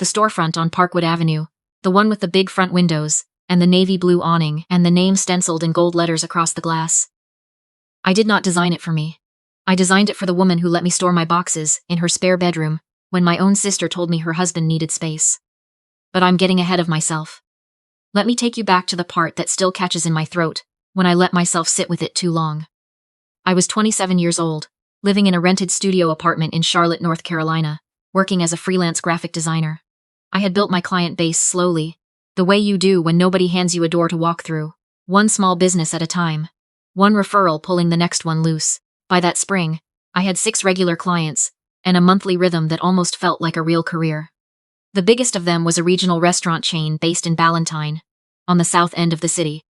the storefront on Parkwood Avenue, the one with the big front windows, and the navy blue awning, and the name stenciled in gold letters across the glass. I did not design it for me. I designed it for the woman who let me store my boxes in her spare bedroom when my own sister told me her husband needed space. But I'm getting ahead of myself. Let me take you back to the part that still catches in my throat when I let myself sit with it too long. I was 27 years old, living in a rented studio apartment in Charlotte, North Carolina, working as a freelance graphic designer. I had built my client base slowly, the way you do when nobody hands you a door to walk through, one small business at a time, one referral pulling the next one loose. By that spring, I had 6 regular clients, and a monthly rhythm that almost felt like a real career. The biggest of them was a regional restaurant chain based in Ballantyne, on the south end of the city.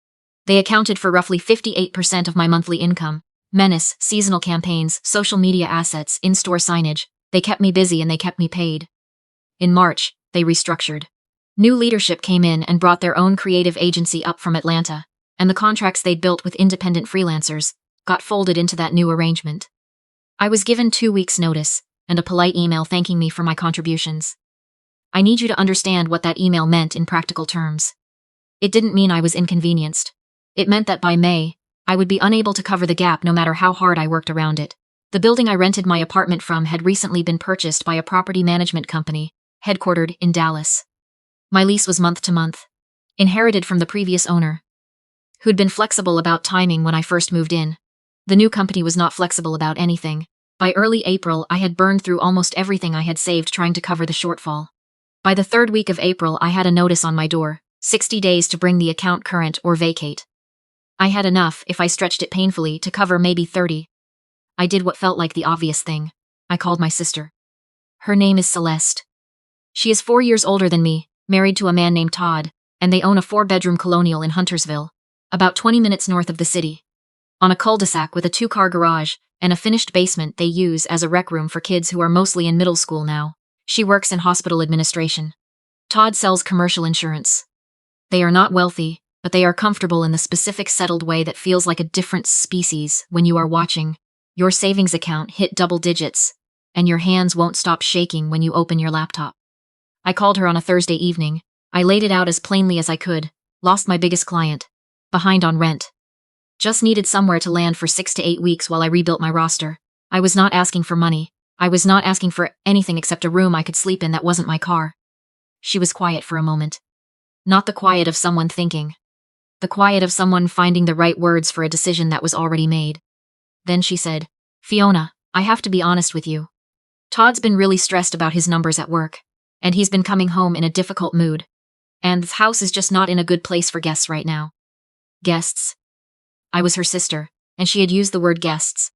They accounted for roughly 58% of my monthly income. Menace, seasonal campaigns, social media assets, in-store signage. They kept me busy and they kept me paid. In March, they restructured. New leadership came in and brought their own creative agency up from Atlanta, and the contracts they'd built with independent freelancers got folded into that new arrangement. I was given 2 weeks' notice and a polite email thanking me for my contributions. I need you to understand what that email meant in practical terms. It didn't mean I was inconvenienced. It meant that by May, I would be unable to cover the gap no matter how hard I worked around it. The building I rented my apartment from had recently been purchased by a property management company, headquartered in Dallas. My lease was month to month, inherited from the previous owner, who'd been flexible about timing when I first moved in. The new company was not flexible about anything. By early April, I had burned through almost everything I had saved trying to cover the shortfall. By the 3rd week of April, I had a notice on my door, 60 days to bring the account current or vacate. I had enough, if I stretched it painfully, to cover maybe 30. I did what felt like the obvious thing. I called my sister. Her name is Celeste. She is 4 years older than me, married to a man named Todd, and they own a 4-bedroom colonial in Huntersville, about 20 minutes north of the city. On a cul-de-sac with a 2-car garage and a finished basement they use as a rec room for kids who are mostly in middle school now. She works in hospital administration. Todd sells commercial insurance. They are not wealthy, but they are comfortable in the specific settled way that feels like a different species when you are watching your savings account hit double digits, and your hands won't stop shaking when you open your laptop. I called her on a Thursday evening. I laid it out as plainly as I could. Lost my biggest client. Behind on rent. Just needed somewhere to land for 6 to 8 weeks while I rebuilt my roster. I was not asking for money. I was not asking for anything except a room I could sleep in that wasn't my car. She was quiet for a moment. Not the quiet of someone thinking. The quiet of someone finding the right words for a decision that was already made. Then she said, "Fiona, I have to be honest with you. Todd's been really stressed about his numbers at work, and he's been coming home in a difficult mood. And his house is just not in a good place for guests right now." Guests? I was her sister, and she had used the word guests.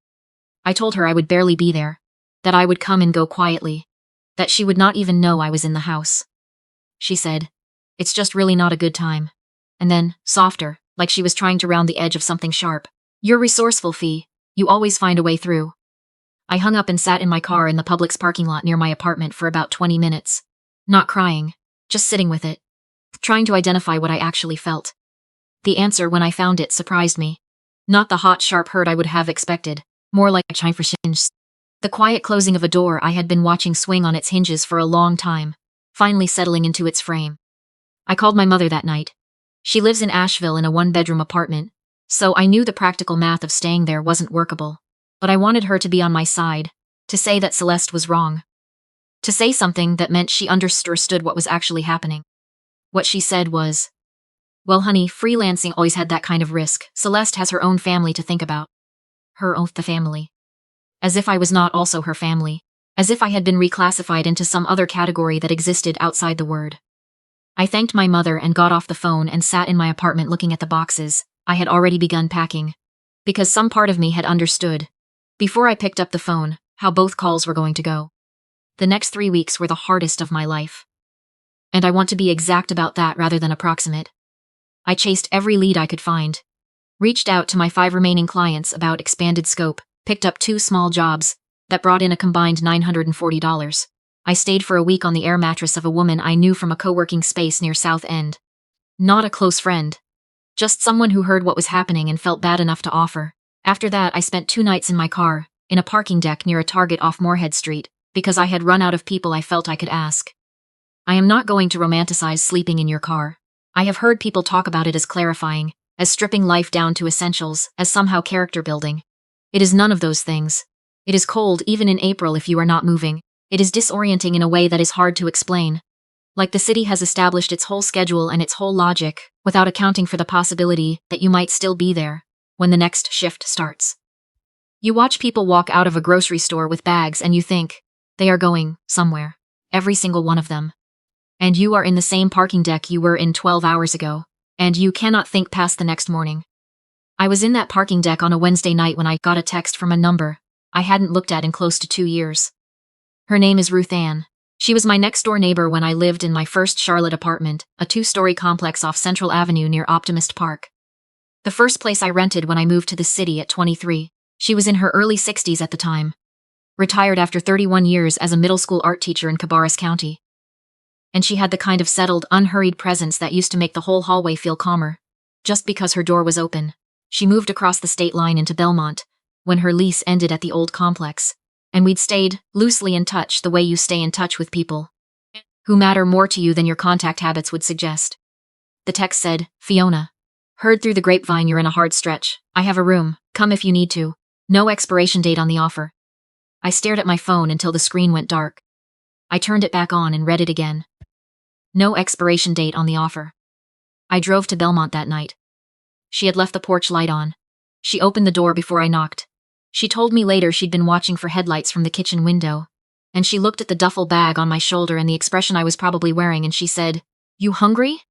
I told her I would barely be there, that I would come and go quietly, that she would not even know I was in the house. She said, "It's just really not a good time." And then, softer, like she was trying to round the edge of something sharp, "You're resourceful, Fee. You always find a way through." I hung up and sat in my car in the Publix parking lot near my apartment for about 20 minutes. Not crying, just sitting with it, trying to identify what I actually felt. The answer, when I found it, surprised me. Not the hot, sharp hurt I would have expected, more like a chime for shins. The quiet closing of a door I had been watching swing on its hinges for a long time, finally settling into its frame. I called my mother that night. She lives in Asheville in a 1-bedroom apartment, so I knew the practical math of staying there wasn't workable. But I wanted her to be on my side, to say that Celeste was wrong. To say something that meant she understood what was actually happening. What she said was, "Well, honey, freelancing always had that kind of risk. Celeste has her own family to think about." Her own family. As if I was not also her family. As if I had been reclassified into some other category that existed outside the word. I thanked my mother and got off the phone and sat in my apartment looking at the boxes I had already begun packing. Because some part of me had understood, before I picked up the phone, how both calls were going to go. The next 3 weeks were the hardest of my life. And I want to be exact about that rather than approximate. I chased every lead I could find. Reached out to my 5 remaining clients about expanded scope, picked up 2 small jobs that brought in a combined $940. I stayed for a week on the air mattress of a woman I knew from a co-working space near South End. Not a close friend. Just someone who heard what was happening and felt bad enough to offer. After that, I spent 2 nights in my car, in a parking deck near a Target off Moorhead Street, because I had run out of people I felt I could ask. I am not going to romanticize sleeping in your car. I have heard people talk about it as clarifying, as stripping life down to essentials, as somehow character building. It is none of those things. It is cold even in April if you are not moving. It is disorienting in a way that is hard to explain. Like the city has established its whole schedule and its whole logic, without accounting for the possibility that you might still be there when the next shift starts. You watch people walk out of a grocery store with bags and you think, they are going somewhere. Every single one of them. And you are in the same parking deck you were in 12 hours ago, and you cannot think past the next morning. I was in that parking deck on a Wednesday night when I got a text from a number I hadn't looked at in close to 2 years. Her name is Ruth Ann. She was my next-door neighbor when I lived in my first Charlotte apartment, a 2-story complex off Central Avenue near Optimist Park. The first place I rented when I moved to the city at 23. She was in her early 60s at the time. Retired after 31 years as a middle school art teacher in Cabarrus County. And she had the kind of settled, unhurried presence that used to make the whole hallway feel calmer. Just because her door was open. She moved across the state line into Belmont when her lease ended at the old complex, and we'd stayed loosely in touch the way you stay in touch with people who matter more to you than your contact habits would suggest. The text said, Fiona. Heard through the grapevine you're in a hard stretch. I have a room. Come if you need to. No expiration date on the offer. I stared at my phone until the screen went dark. I turned it back on and read it again. No expiration date on the offer. I drove to Belmont that night. She had left the porch light on. She opened the door before I knocked. She told me later she'd been watching for headlights from the kitchen window, and she looked at the duffel bag on my shoulder and the expression I was probably wearing, and she said, You hungry?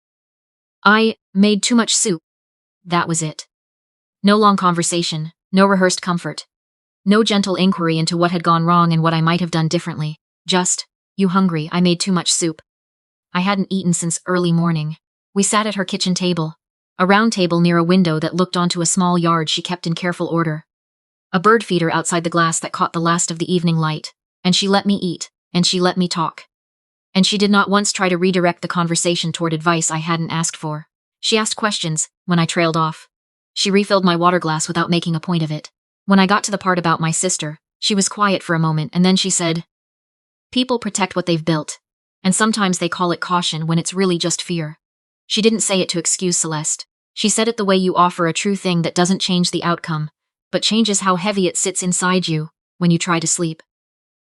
I made too much soup. That was it. No long conversation, no rehearsed comfort. No gentle inquiry into what had gone wrong and what I might have done differently. Just, You hungry? I made too much soup. I hadn't eaten since early morning. We sat at her kitchen table, a round table near a window that looked onto a small yard she kept in careful order. A bird feeder outside the glass that caught the last of the evening light, and she let me eat, and she let me talk. And she did not once try to redirect the conversation toward advice I hadn't asked for. She asked questions when I trailed off. She refilled my water glass without making a point of it. When I got to the part about my sister, she was quiet for a moment and then she said, People protect what they've built, and sometimes they call it caution when it's really just fear. She didn't say it to excuse Celeste. She said it the way you offer a true thing that doesn't change the outcome, but changes how heavy it sits inside you when you try to sleep.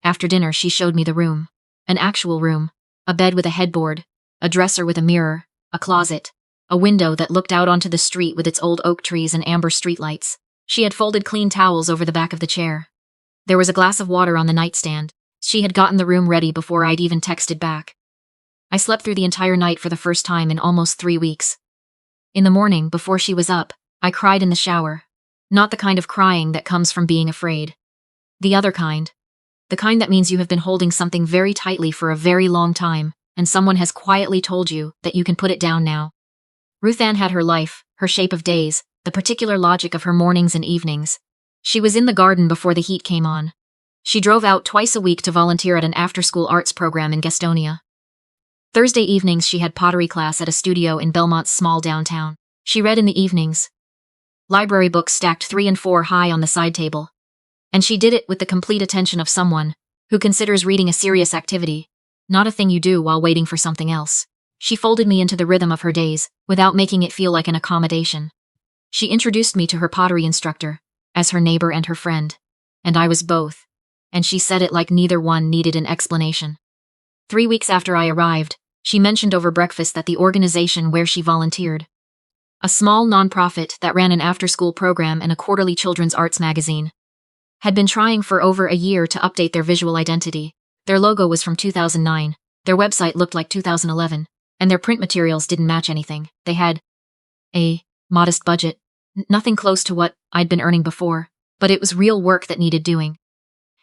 After dinner, she showed me the room. An actual room. A bed with a headboard, a dresser with a mirror, a closet, a window that looked out onto the street with its old oak trees and amber streetlights. She had folded clean towels over the back of the chair. There was a glass of water on the nightstand. She had gotten the room ready before I'd even texted back. I slept through the entire night for the first time in almost 3 weeks. In the morning, before she was up, I cried in the shower. Not the kind of crying that comes from being afraid. The other kind. The kind that means you have been holding something very tightly for a very long time, and someone has quietly told you that you can put it down now. Ruth Ann had her life, her shape of days, the particular logic of her mornings and evenings. She was in the garden before the heat came on. She drove out twice a week to volunteer at an after-school arts program in Gastonia. Thursday evenings she had pottery class at a studio in Belmont's small downtown. She read in the evenings. Library books stacked 3 and 4 high on the side table. And she did it with the complete attention of someone who considers reading a serious activity, not a thing you do while waiting for something else. She folded me into the rhythm of her days, without making it feel like an accommodation. She introduced me to her pottery instructor, as her neighbor and her friend. And I was both. And she said it like neither one needed an explanation. 3 weeks after I arrived, she mentioned over breakfast that the organization where she volunteered, a small nonprofit that ran an after-school program and a quarterly children's arts magazine, had been trying for over a year to update their visual identity. Their logo was from 2009, their website looked like 2011, and their print materials didn't match anything. They had a modest budget, nothing close to what I'd been earning before, but it was real work that needed doing.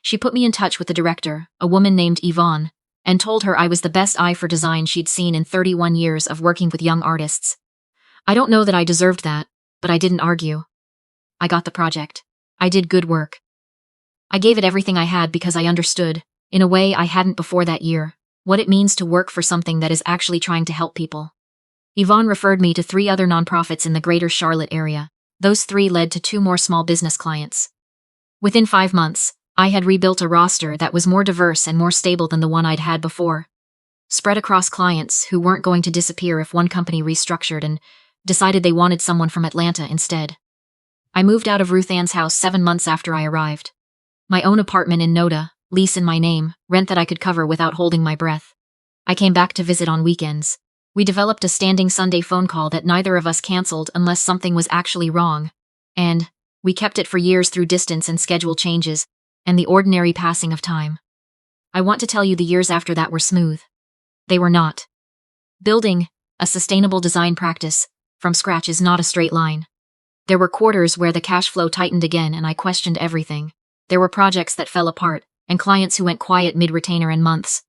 She put me in touch with the director, a woman named Yvonne, and told her I was the best eye for design she'd seen in 31 years of working with young artists. I don't know that I deserved that, but I didn't argue. I got the project. I did good work. I gave it everything I had because I understood, in a way I hadn't before that year, what it means to work for something that is actually trying to help people. Yvonne referred me to 3 other nonprofits in the greater Charlotte area. Those 3 led to 2 more small business clients. Within 5 months, I had rebuilt a roster that was more diverse and more stable than the one I'd had before. spread across clients who weren't going to disappear if one company restructured and decided they wanted someone from Atlanta instead. I moved out of Ruth Ann's house 7 months after I arrived. My own apartment in Noda, lease in my name, rent that I could cover without holding my breath. I came back to visit on weekends. We developed a standing Sunday phone call that neither of us canceled unless something was actually wrong. And we kept it for years through distance and schedule changes, and the ordinary passing of time. I want to tell you the years after that were smooth. They were not. Building a sustainable design practice from scratch is not a straight line. There were quarters where the cash flow tightened again and I questioned everything. There were projects that fell apart, and clients who went quiet mid-retainer and months,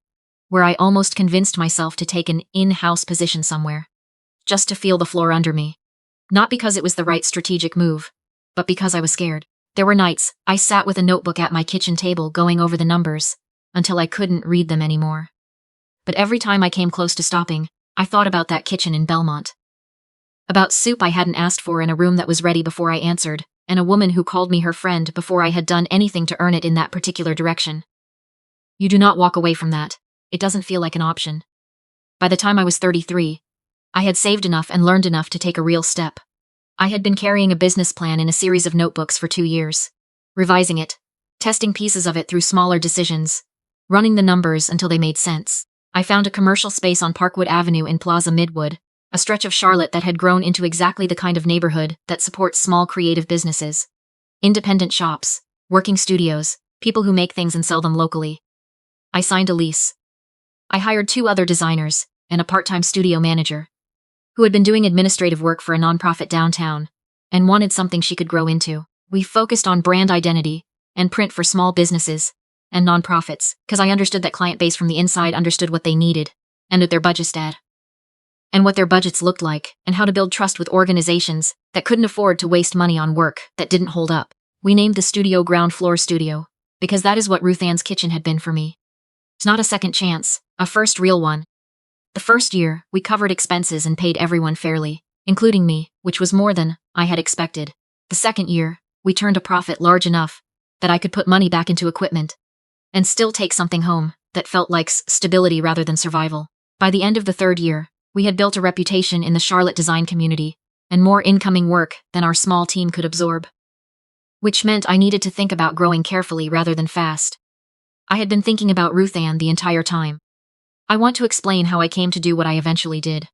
where I almost convinced myself to take an in-house position somewhere, just to feel the floor under me. Not because it was the right strategic move, but because I was scared. There were nights I sat with a notebook at my kitchen table going over the numbers, until I couldn't read them anymore. But every time I came close to stopping, I thought about that kitchen in Belmont. About soup I hadn't asked for in a room that was ready before I answered, and a woman who called me her friend before I had done anything to earn it in that particular direction. You do not walk away from that. It doesn't feel like an option. By the time I was 33, I had saved enough and learned enough to take a real step. I had been carrying a business plan in a series of notebooks for 2 years, revising it, testing pieces of it through smaller decisions, running the numbers until they made sense. I found a commercial space on Parkwood Avenue in Plaza Midwood, a stretch of Charlotte that had grown into exactly the kind of neighborhood that supports small creative businesses. Independent shops, working studios, people who make things and sell them locally. I signed a lease. I hired 2 other designers and a part-time studio manager, who had been doing administrative work for a nonprofit downtown and wanted something she could grow into. We focused on brand identity and print for small businesses and nonprofits, because I understood that client base from the inside understood what they needed and what their budgets did, and what their budgets looked like, and how to build trust with organizations that couldn't afford to waste money on work that didn't hold up. We named the studio Ground Floor Studio, because that is what Ruth Ann's kitchen had been for me. It's not a second chance, a first real one. The first year, we covered expenses and paid everyone fairly, including me, which was more than I had expected. The second year, we turned a profit large enough that I could put money back into equipment and still take something home that felt like stability rather than survival. By the end of the third year, we had built a reputation in the Charlotte design community and more incoming work than our small team could absorb, which meant I needed to think about growing carefully rather than fast. I had been thinking about Ruth Ann the entire time. I want to explain how I came to do what I eventually did.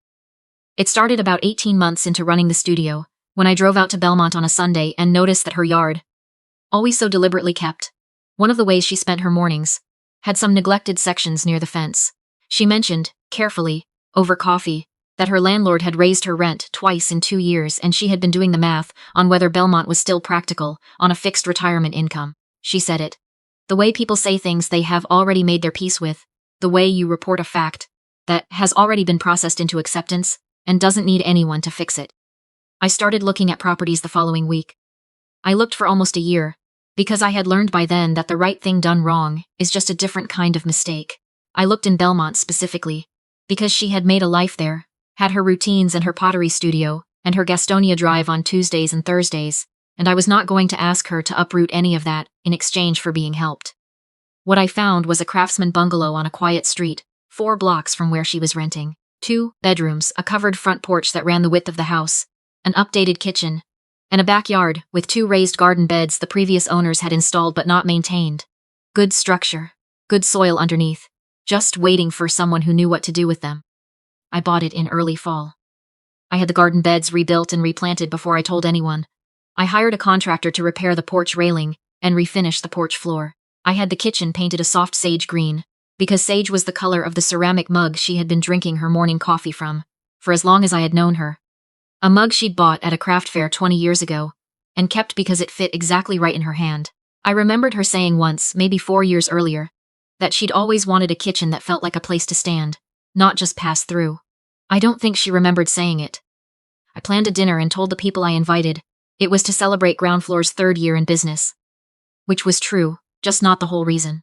It started about 18 months into running the studio, when I drove out to Belmont on a Sunday and noticed that her yard, always so deliberately kept, one of the ways she spent her mornings, had some neglected sections near the fence. She mentioned, carefully, over coffee, that her landlord had raised her rent twice in 2 years and she had been doing the math on whether Belmont was still practical on a fixed retirement income. She said it. The way people say things they have already made their peace with, the way you report a fact that has already been processed into acceptance and doesn't need anyone to fix it. I started looking at properties the following week. I looked for almost a year, because I had learned by then that the right thing done wrong is just a different kind of mistake. I looked in Belmont specifically, because she had made a life there, had her routines and her pottery studio, and her Gastonia drive on Tuesdays and Thursdays, and I was not going to ask her to uproot any of that in exchange for being helped. What I found was a craftsman bungalow on a quiet street, 4 blocks from where she was renting. 2 bedrooms, a covered front porch that ran the width of the house, an updated kitchen, and a backyard with 2 raised garden beds the previous owners had installed but not maintained. Good structure, good soil underneath, just waiting for someone who knew what to do with them. I bought it in early fall. I had the garden beds rebuilt and replanted before I told anyone. I hired a contractor to repair the porch railing and refinish the porch floor. I had the kitchen painted a soft sage green, because sage was the color of the ceramic mug she had been drinking her morning coffee from, for as long as I had known her. A mug she'd bought at a craft fair 20 years ago, and kept because it fit exactly right in her hand. I remembered her saying once, maybe 4 years earlier, that she'd always wanted a kitchen that felt like a place to stand, not just pass through. I don't think she remembered saying it. I planned a dinner and told the people I invited it was to celebrate Ground Floor's 3rd year in business. Which was true, just not the whole reason.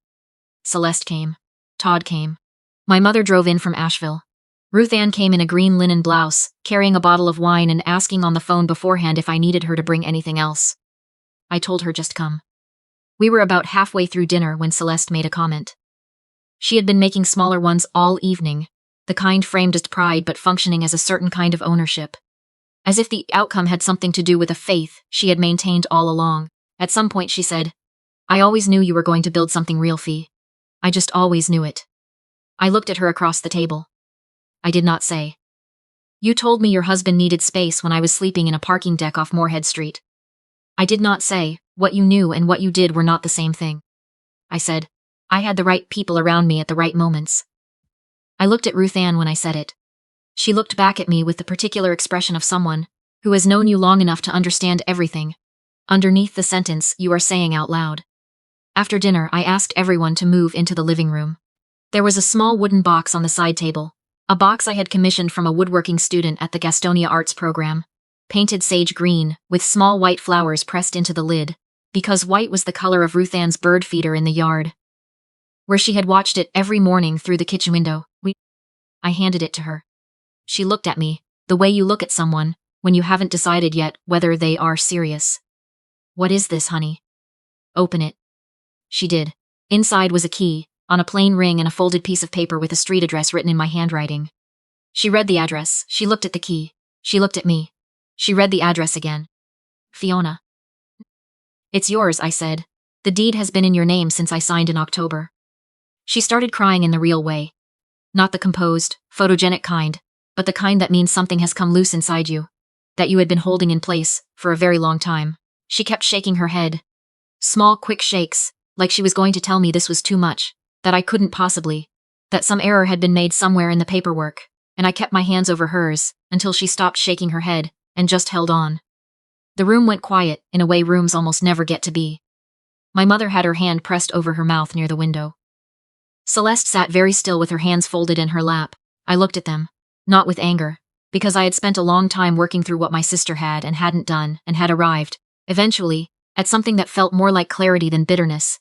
Celeste came. Todd came. My mother drove in from Asheville. Ruth Ann came in a green linen blouse, carrying a bottle of wine and asking on the phone beforehand if I needed her to bring anything else. I told her just come. We were about halfway through dinner when Celeste made a comment. She had been making smaller ones all evening, the kind framed as pride but functioning as a certain kind of ownership. As if the outcome had something to do with a faith she had maintained all along. At some point she said, "I always knew you were going to build something real, Fee. I just always knew it." I looked at her across the table. I did not say. "You told me your husband needed space when I was sleeping in a parking deck off Moorhead Street." I did not say, "What you knew and what you did were not the same thing." I said, "I had the right people around me at the right moments." I looked at Ruth Ann when I said it. She looked back at me with the particular expression of someone who has known you long enough to understand everything. Underneath the sentence you are saying out loud. After dinner, I asked everyone to move into the living room. There was a small wooden box on the side table, a box I had commissioned from a woodworking student at the Gastonia Arts program, painted sage green, with small white flowers pressed into the lid, because white was the color of Ruth Ann's bird feeder in the yard, where she had watched it every morning through the kitchen window. I handed it to her. She looked at me, the way you look at someone when you haven't decided yet whether they are serious. "What is this, honey?" "Open it." She did. Inside was a key, on a plain ring and a folded piece of paper with a street address written in my handwriting. She read the address, she looked at the key, she looked at me. She read the address again. "Fiona." "It's yours," I said. "The deed has been in your name since I signed in October." She started crying in the real way. Not the composed, photogenic kind, but the kind that means something has come loose inside you, that you had been holding in place for a very long time. She kept shaking her head. Small, quick shakes, like she was going to tell me this was too much, that I couldn't possibly, that some error had been made somewhere in the paperwork, and I kept my hands over hers until she stopped shaking her head and just held on. The room went quiet in a way rooms almost never get to be. My mother had her hand pressed over her mouth near the window. Celeste sat very still with her hands folded in her lap. I looked at them, not with anger, because I had spent a long time working through what my sister had and hadn't done and had arrived, eventually, at something that felt more like clarity than bitterness.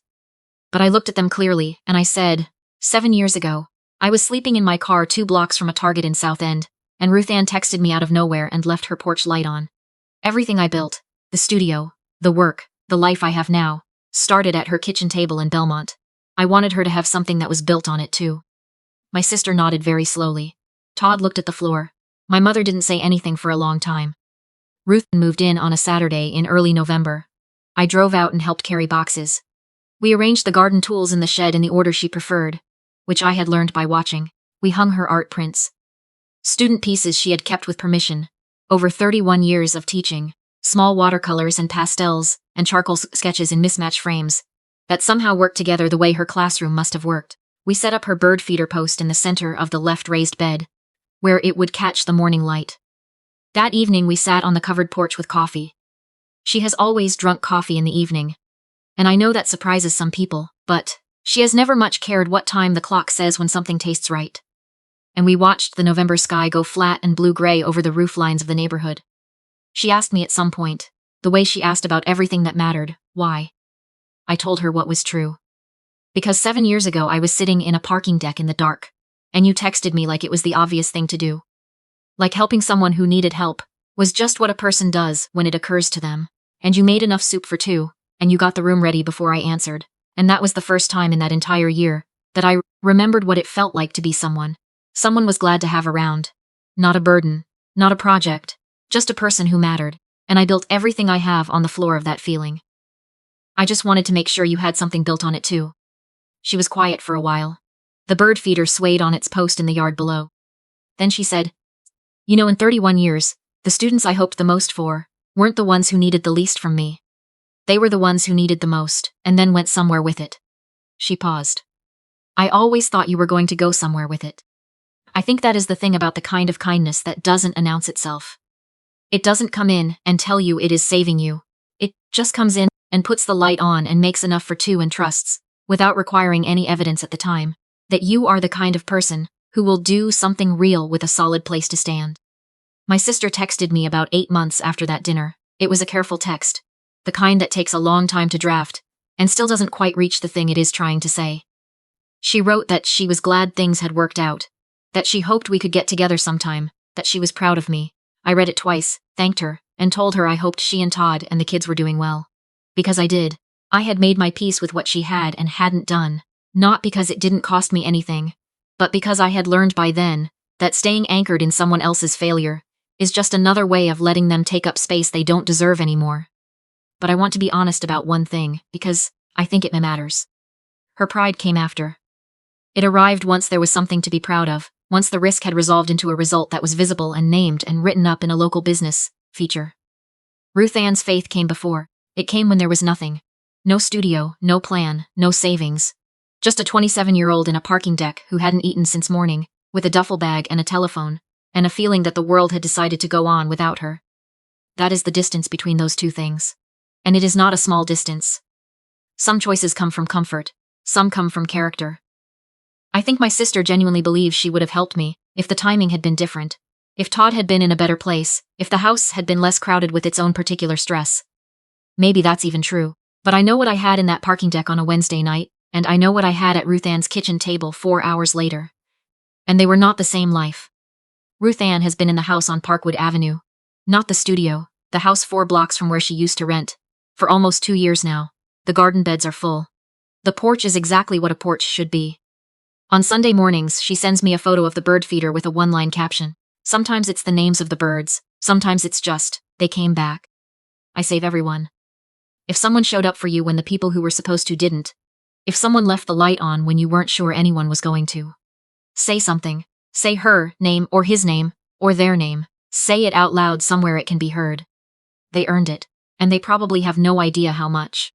But I looked at them clearly, and I said, 7 years ago, I was sleeping in my car 2 blocks from a Target in South End, and Ruth Ann texted me out of nowhere and left her porch light on. Everything I built, the studio, the work, the life I have now, started at her kitchen table in Belmont. I wanted her to have something that was built on it too. My sister nodded very slowly. Todd looked at the floor. My mother didn't say anything for a long time. Ruth moved in on a Saturday in early November. I drove out and helped carry boxes. We arranged the garden tools in the shed in the order she preferred, which I had learned by watching. We hung her art prints. Student pieces she had kept with permission. Over 31 years of teaching. Small watercolors and pastels, and charcoal sketches in mismatched frames, that somehow worked together the way her classroom must have worked. We set up her bird feeder post in the center of the left raised bed, where it would catch the morning light. That evening we sat on the covered porch with coffee. She has always drunk coffee in the evening, and I know that surprises some people, but she has never much cared what time the clock says when something tastes right. And we watched the November sky go flat and blue-gray over the roof lines of the neighborhood. She asked me at some point, the way she asked about everything that mattered, why. I told her what was true. Because 7 years ago I was sitting in a parking deck in the dark, and you texted me like it was the obvious thing to do. Like helping someone who needed help was just what a person does when it occurs to them. And you made enough soup for 2, and you got the room ready before I answered. And that was the first time in that entire year that I remembered what it felt like to be someone. Someone was glad to have around. Not a burden, not a project, just a person who mattered. And I built everything I have on the floor of that feeling. I just wanted to make sure you had something built on it too. She was quiet for a while. The bird feeder swayed on its post in the yard below. Then she said, "You know, in 31 years, the students I hoped the most for weren't the ones who needed the least from me. They were the ones who needed the most, and then went somewhere with it." She paused. "I always thought you were going to go somewhere with it. I think that is the thing about the kind of kindness that doesn't announce itself. It doesn't come in and tell you it is saving you. It just comes in and puts the light on and makes enough for 2 and trusts, without requiring any evidence at the time, that you are the kind of person who will do something real with a solid place to stand." My sister texted me about 8 months after that dinner. It was a careful text, the kind that takes a long time to draft, and still doesn't quite reach the thing it is trying to say. She wrote that she was glad things had worked out, that she hoped we could get together sometime, that she was proud of me. I read it twice, thanked her, and told her I hoped she and Todd and the kids were doing well. Because I did. I had made my peace with what she had and hadn't done, Not because it didn't cost me anything, but because I had learned by then that staying anchored in someone else's failure is just another way of letting them take up space they don't deserve anymore. But I want to be honest about one thing, because I think it matters. Her pride came after. It arrived once there was something to be proud of, once the risk had resolved into a result that was visible and named and written up in a local business feature. Ruth Ann's faith came before. It came when there was nothing. No studio, no plan, no savings. Just a 27-year-old in a parking deck who hadn't eaten since morning, with a duffel bag and a telephone, and a feeling that the world had decided to go on without her. That is the distance between those two things. And it is not a small distance. Some choices come from comfort. Some come from character. I think my sister genuinely believes she would have helped me if the timing had been different. If Todd had been in a better place, if the house had been less crowded with its own particular stress. Maybe that's even true. But I know what I had in that parking deck on a Wednesday night, and I know what I had at Ruth Ann's kitchen table 4 hours later. And they were not the same life. Ruth Ann has been in the house on Parkwood Avenue. Not the studio, the house 4 blocks from where she used to rent. For almost 2 years now. The garden beds are full. The porch is exactly what a porch should be. On Sunday mornings, she sends me a photo of the bird feeder with a one-line caption. Sometimes it's the names of the birds, sometimes it's just, they came back. I save everyone. If someone showed up for you when the people who were supposed to didn't, if someone left the light on when you weren't sure anyone was going to, say something. Say her name or his name or their name. Say it out loud somewhere it can be heard. They earned it, and they probably have no idea how much.